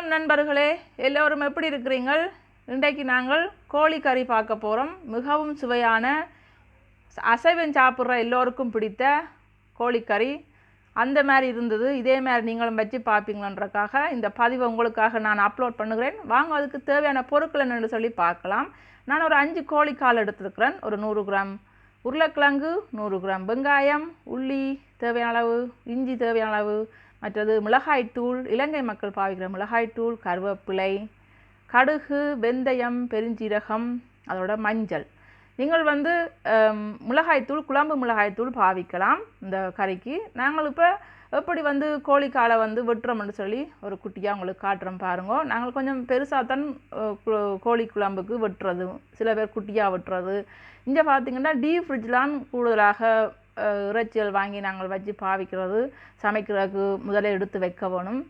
வணக்கம் நண்பர்களே, எல்லோரும் எப்படி இருக்கிறீங்கள்? இன்றைக்கு நாங்கள் கோழி கறி பார்க்க போகிறோம். மிகவும் சுவையான அசைவம் சாப்பிட்ற எல்லோருக்கும் பிடித்த கோழிக்கறி அந்த மாதிரி இருந்தது. இதே மாதிரி நீங்களும் வச்சு பார்ப்பீங்களன்றக்காக இந்த பதிவை உங்களுக்காக நான் அப்லோட் பண்ணுகிறேன். வாங்க அதுக்கு தேவையான பொருட்கள் என்னென்னு சொல்லி பார்க்கலாம். நான் ஒரு 5 கோழிக்கால் எடுத்துருக்கிறேன். ஒரு 100 கிராம் உருளைக்கிழங்கு, 100 கிராம் வெங்காயம், உள்ளி தேவையான அளவு, இஞ்சி தேவையான அளவு, மற்றது மிளகாய்த்தூள், இலங்கை மக்கள் பாவிக்கிற மிளகாய்த்தூள், கருவேப்பிலை, கடுகு, வெந்தயம், பெருஞ்சீரகம், அதோட மஞ்சள். நீங்கள் மிளகாய்த்தூள், குழம்பு மிளகாய்த்தூள் பாவிக்கலாம் இந்த கறிக்கு. நாங்கள் இப்போ எப்படி கோழிக்காலை வெட்டுறோம்னு சொல்லி ஒரு குட்டியாக உங்களுக்கு காட்டுறோம் பாருங்க. நாங்கள் கொஞ்சம் பெருசாக தான் கோழி குழம்புக்கு வெட்டுறது, சில பேர் குட்டியாக வெட்டுறது. இங்கே பார்த்திங்கன்னா டீப் ஃப்ரிட்ஜ்லாம் கூடுதலாக இறைச்சிகள் வாங்கி நாங்கள் வச்சு பாவிக்கிறது. சமைக்கிறதுக்கு முதல்ல எடுத்து வைக்க வேணும்.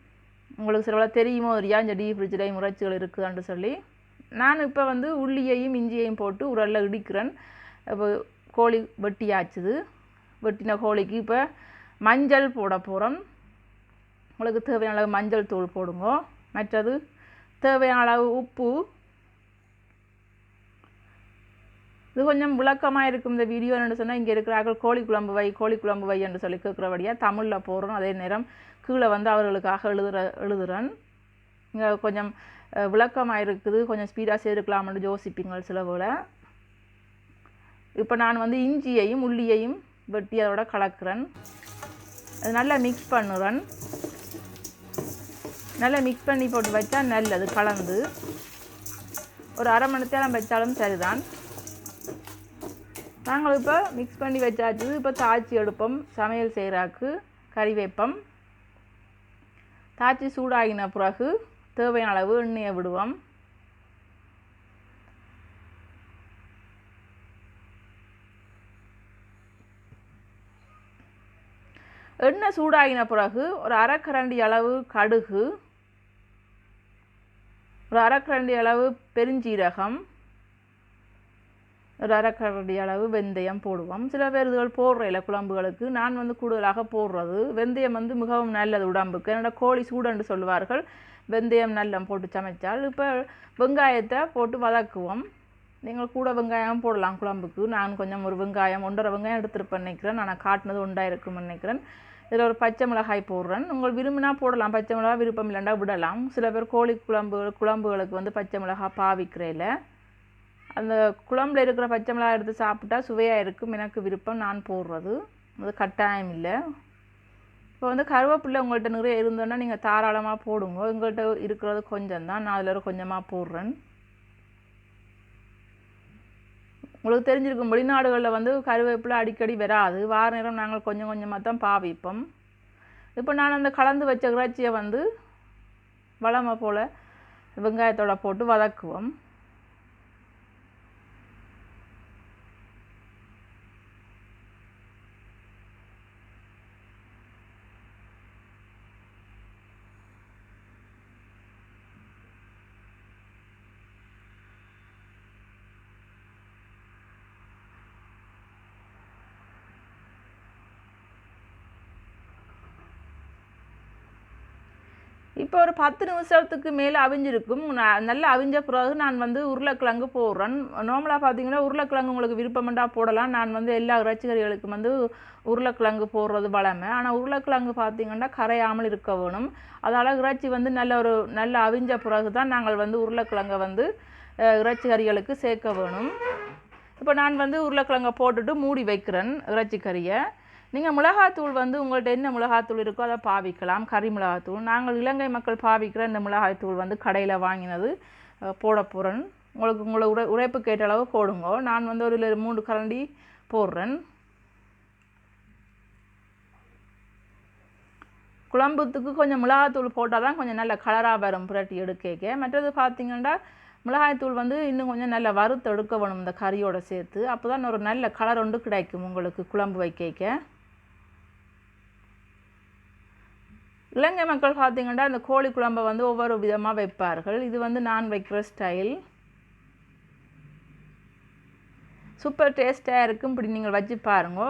உங்களுக்கு சில தெரியுமோ இல்லையா இந்த டீப் ஃப்ரிட்ஜிலையும் இறைச்சிகள் இருக்குதுன்னு சொல்லி. நான் இப்போ உள்ளியையும் இஞ்சியையும் போட்டு உரல்ல இடிக்கிறேன். இப்போ கோழி வெட்டியாச்சுது. வெட்டின கோழிக்கு இப்போ மஞ்சள் போட போகிறோம். உங்களுக்கு தேவையான அளவு மஞ்சள் தூள் போடுங்க. மற்றது தேவையான அளவு உப்பு. இது கொஞ்சம் விளக்கமாக இருக்கும் இந்த வீடியோ. என்ன சொன்னால் இங்கே இருக்கிறார்கள் கோழி குழம்பு வை என்று சொல்லி கேட்குறபடியாக தமிழில் போடுறோம். அதே நேரம் கீழே அவர்களுக்காக எழுதுறேன். இங்கே கொஞ்சம் விளக்கமாக இருக்குது, கொஞ்சம் ஸ்பீடாக சேர்க்கலாம்னு யோசிப்பீங்க சில போல. இப்போ நான் இஞ்சியையும் உள்ளியையும் வெட்டி அதோட கலக்கிறேன். அது நல்லா மிக்ஸ் பண்ணுறேன். நல்லா மிக்ஸ் பண்ணி போட்டு வச்சா நல்லது. கலந்து ஒரு அரை மணி நேரம் வச்சாலும் சரிதான். நாங்கள் இப்போ மிக்ஸ் பண்ணி வச்சாச்சு. இப்போ தாய்ச்சி எடுப்போம். சமையல் செய்கிறாக்கு கறி வைப்போம். தாய்ச்சி சூடாகின பிறகு தேவையான அளவு எண்ணெயை விடுவோம். எண்ணெய் சூடாகின பிறகு ஒரு அரைக்கரண்டி அளவு கடுகு, ஒரு அரைக்கரண்டி அளவு பெருஞ்சீரகம், ஒரு அரைக்கரண்டி அளவு வெந்தயம் போடுவோம். சில பேர் இதுகள் போடுறதில்ல குழம்புகளுக்கு. நான் கூடுதலாக போடுறது. வெந்தயம் மிகவும் நல்லது உடம்புக்கு. என்னோட கோழி சூடுன்னு சொல்லுவார்கள். வெந்தயம் நல்லம் போட்டு சமைச்சால். இப்போ வெங்காயத்தை போட்டு வதக்குவோம். நீங்கள் கூட வெங்காயம் போடலாம் குழம்புக்கு. நான் கொஞ்சம் ஒரு வெங்காயம் 1.5 வெங்காயம் எடுத்துருப்பேன் நினைக்கிறேன். நான் காட்டினது 1 இருக்கும்னு நினைக்கிறேன். இதில் ஒரு பச்சை மிளகாய் போடுறேன். உங்கள் விரும்பினா போடலாம். பச்சை மிளகாய் விருப்பம் இல்லைண்டா விடலாம். சில பேர் கோழி குழம்புகளுக்கு பச்சை மிளகாய் பாவிக்கிறேல. அந்த குழம்புல இருக்கிற பச்சை மிளகாய் எடுத்து சாப்பிட்டா சுவையாக இருக்கும். எனக்கு விருப்பம், நான் போடுறது. அது கட்டாயம் இல்லை. இப்போ கருவேப்பிலை உங்கள்கிட்ட நிறைய இருந்தோன்னா நீங்கள் தாராளமாக போடுங்க. எங்கள்கிட்ட இருக்கிறது கொஞ்சம் தான், நான் அதில் கொஞ்சமாக போடுறேன். உங்களுக்கு தெரிஞ்சிருக்கும் வெளிநாடுகளில் கருவேப்பிலை அடிக்கடி வராது. வார நேரம் நாங்கள் கொஞ்சம் கொஞ்சமாக தான் பாவிப்போம். இப்போ நான் அந்த கலந்து வச்ச இறைச்சியை வளமை போல் வெங்காயத்தோட போட்டு வதக்குவோம். இப்போ ஒரு 10 நிமிஷத்துக்கு மேலே அவிஞ்சிருக்கும். நல்லா அவிஞ்ச பிறகு நான் உருளைக்கிழங்கு போடுறேன். நார்மலாக பார்த்தீங்கன்னா உருளைக்கிழங்கு உங்களுக்கு விருப்பமெண்டா போடலாம். நான் எல்லா இறைச்சிக்கறிகளுக்கும் உருளைக்கிழங்கு போடுறது வளமை. ஆனால் உருளைக்கிழங்கு பார்த்தீங்கன்னா கரையாமல் இருக்க வேணும். அதனால் இறைச்சி நல்ல அவிஞ்ச பிறகு தான் நாங்கள் உருளைக்கிழங்கை இறைச்சிக்கறிகளுக்கு சேர்க்க வேணும். இப்போ நான் உருளைக்கிழங்கை போட்டுட்டு மூடி வைக்கிறேன் இறைச்சிக்கறியை. நீங்கள் மிளகாத்தூள் உங்கள்கிட்ட என்ன மிளகாத்தூள் இருக்கோ அதை பாவிக்கலாம். கறி மிளகாத்தூள். நாங்கள் இலங்கை மக்கள் பாவிக்கிற இந்த மிளகாய்த்தூள் கடையில் வாங்கினது போட போகிறேன். உங்களை உரைப்பு கேட்ட அளவு போடுங்க. நான் ஒரு 3 கரண்டி போடுறேன். குழம்புத்துக்கு கொஞ்சம் மிளகாத்தூள் போட்டால் தான் கொஞ்சம் நல்ல கலராக வரும் புரட்டி எடுக்க. மற்றது பார்த்திங்கன்னா மிளகாய்த்தூள் இன்னும் கொஞ்சம் நல்ல வறுத்து எடுக்க வேணும் இந்த கறியோடு சேர்த்து. அப்போ தான் ஒரு நல்ல கலர் ஒன்று கிடைக்கும் உங்களுக்கு குழம்பு வைக்க. இலங்கை மக்கள் பார்த்திங்கன்னா இந்த கோழி குழம்பை ஒவ்வொரு விதமாக வைப்பார்கள். இது நான் வைக்கிற ஸ்டைல். சூப்பர் டேஸ்ட்டாக இருக்கும். இப்படி நீங்கள் வச்சு பாருங்க.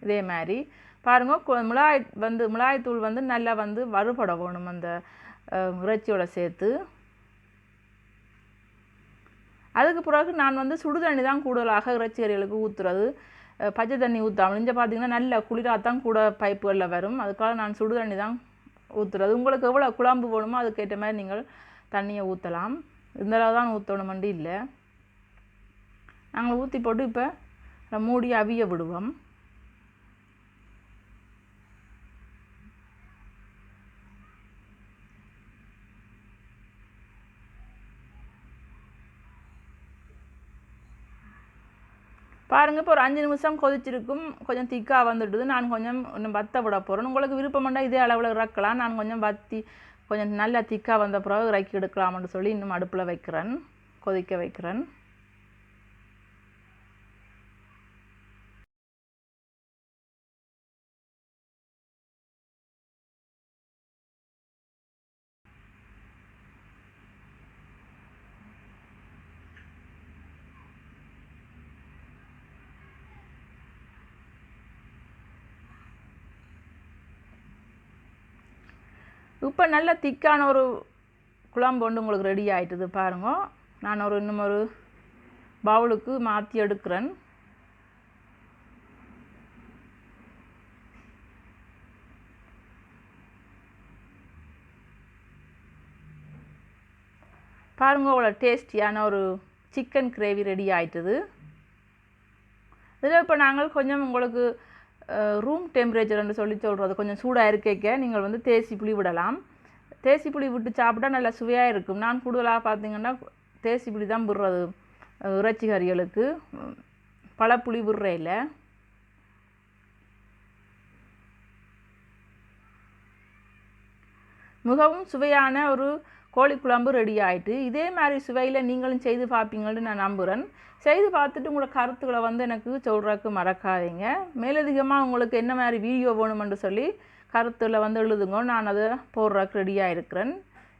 இதே மாதிரி பாருங்க. மிளகாய்த்தூள் நல்லா வறுபட வேணும். அந்த இறைச்சியோட சேர்த்து. அதுக்கு பிறகு நான் வந்து சுடு தண்ணி தான் கூடுதலாக இறைச்சி கறிகளுக்கு ஊற்றுறது. பச்சை தண்ணி ஊற்றாமல். இங்கே பார்த்தீங்கன்னா நல்ல குளிராக தான் கூட பைப்புகளில் வரும். அதுக்காக நான் சுடு தண்ணி தான் ஊற்றுறது. உங்களுக்கு எவ்வளோ குழம்பு வேணுமோ அதுக்கேற்ற மாதிரி நீங்கள் தண்ணியை ஊற்றலாம். இந்த அளவு தான் ஊற்றணுமெண்டு இல்லை. நாங்கள் ஊற்றி போட்டு இப்போ மூடி அவிய விடுவோம். பாருங்கள், இப்போ ஒரு 5 நிமிஷம் கொதிச்சிருக்கும். கொஞ்சம் திக்காக வந்துடுது. நான் கொஞ்சம் இன்னும் வத்த விட போகிறேன். உங்களுக்கு விருப்பம்ண்டா இதே அளவில் இறக்கலாம். நான் கொஞ்சம் வத்தி கொஞ்சம் நல்லா திக்காக வந்த பிறகு இறக்கி எடுக்கலாம்னு சொல்லி இன்னும் அடுப்பில் வைக்கிறேன், கொதிக்க வைக்கிறேன். இப்போ நல்ல திக்கான ஒரு குழம்பு ஒன்று உங்களுக்கு ரெடி ஆகிட்டுது பாருங்க. நான் இன்னும் ஒரு பவுலுக்கு மாற்றி எடுக்கிறேன். பாருங்க, அவ்வளோ டேஸ்டியான ஒரு சிக்கன் கிரேவி ரெடி ஆகிட்டுது. இதில் இப்போ நாங்கள் கொஞ்சம் உங்களுக்கு ரூம் டெம்பரேச்சர்னு சொல்கிறது கொஞ்சம் சூடாக இருக்க நீங்கள் வந்து தேசி புளி விடலாம். தேசி புளி விட்டு சாப்பிட்டா நல்லா சுவையாக இருக்கும். நான் கூடுதலாக பார்த்திங்கன்னா தேசி புளி தான் விடுறது இறைச்சி கறிகளுக்கு. பழப்புளி விடுற இல்லை. மிகவும் சுவையான ஒரு கோழி குழம்பு ரெடி ஆகிட்டு. இதே மாதிரி சுவையில் நீங்களும் செய்து பார்ப்பீங்கன்னு நான் நம்புகிறேன். செய்து பார்த்துட்டு உங்களோட கருத்துக்களை வந்து எனக்கு சொல்கிறதுக்கு மறக்காதீங்க. மேலதிகமாக உங்களுக்கு என்ன மாதிரி வீடியோ வேணுமென்று சொல்லி கருத்தில் வந்து எழுதுங்க. நான் அதை போடுறதுக்கு ரெடியாக இருக்கிறேன்.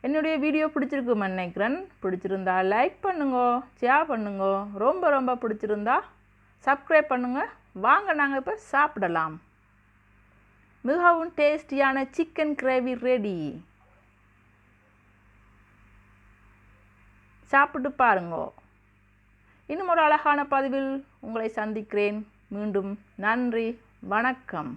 என்னுடைய வீடியோ பிடிச்சிருக்குன்னு நினைக்கிறேன். பிடிச்சிருந்தா லைக் பண்ணுங்க, ஷேர் பண்ணுங்க. ரொம்ப ரொம்ப பிடிச்சிருந்தா சப்ஸ்கிரைப் பண்ணுங்க. வாங்க நாங்கள் இப்போ சாப்பிடலாம். மிகவும் டேஸ்டியான சிக்கன் கிரேவி ரெடி. சாப்பிட்டு பாருங்க. இன்னும் ஒரு அழகான பதிவில் உங்களை சந்திக்கிறேன். மீண்டும் நன்றி, வணக்கம்.